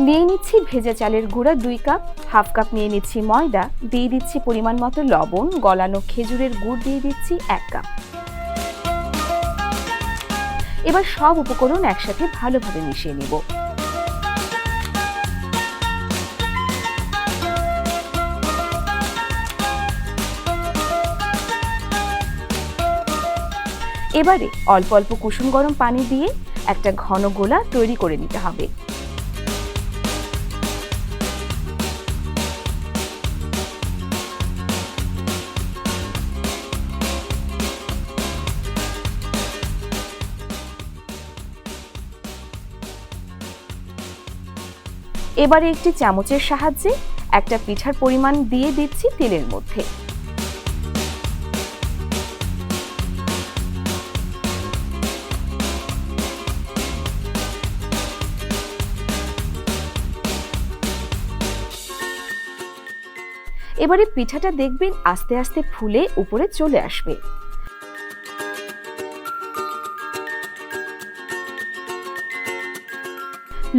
নিয়ে নিচ্ছি ভেজা চালের গুঁড়া 2 কাপ, হাফ কাপ নিয়ে নিচ্ছি ময়দা, দিয়ে দিচ্ছি পরিমাণ মতো লবণ, গলানো খেজুরের গুড় দিয়ে দিচ্ছি 1 কাপ। এবার সব উপকরণ একসাথে ভালোভাবে মিশিয়ে নেব। এবারে অল্প অল্প কুসুম গরম পানি দিয়ে একটা ঘন গোলা তৈরি করে নিতে হবে। এবারে একটি চামচের সাহায্যে একটা পিঠার পরিমাণ দিয়ে দিচ্ছি তেলের মধ্যে। এবারে পিঠাটা দেখবেন আস্তে আস্তে ফুলে উপরে চলে আসবে।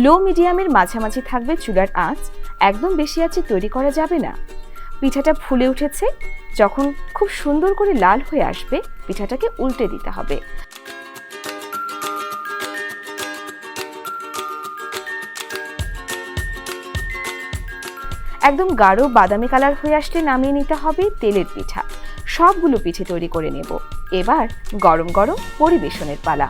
লো মিডিয়ামের মাঝামাঝি থাকবে চুলার আঁচ, একদম বেশি আঁচে তৈরি করা যাবে না। পিঠাটা ফুলে উঠেছে, যখন খুব সুন্দর করে লাল হয়ে আসবে পিঠাটাকে উল্টে দিতে হবে। একদম গাঢ় বাদামি কালার হয়ে আসলে নামিয়ে নিতে হবে তেলের পিঠা। সবগুলো পিঠে তৈরি করে নেব। এবার গরম গরম পরিবেশনের পালা।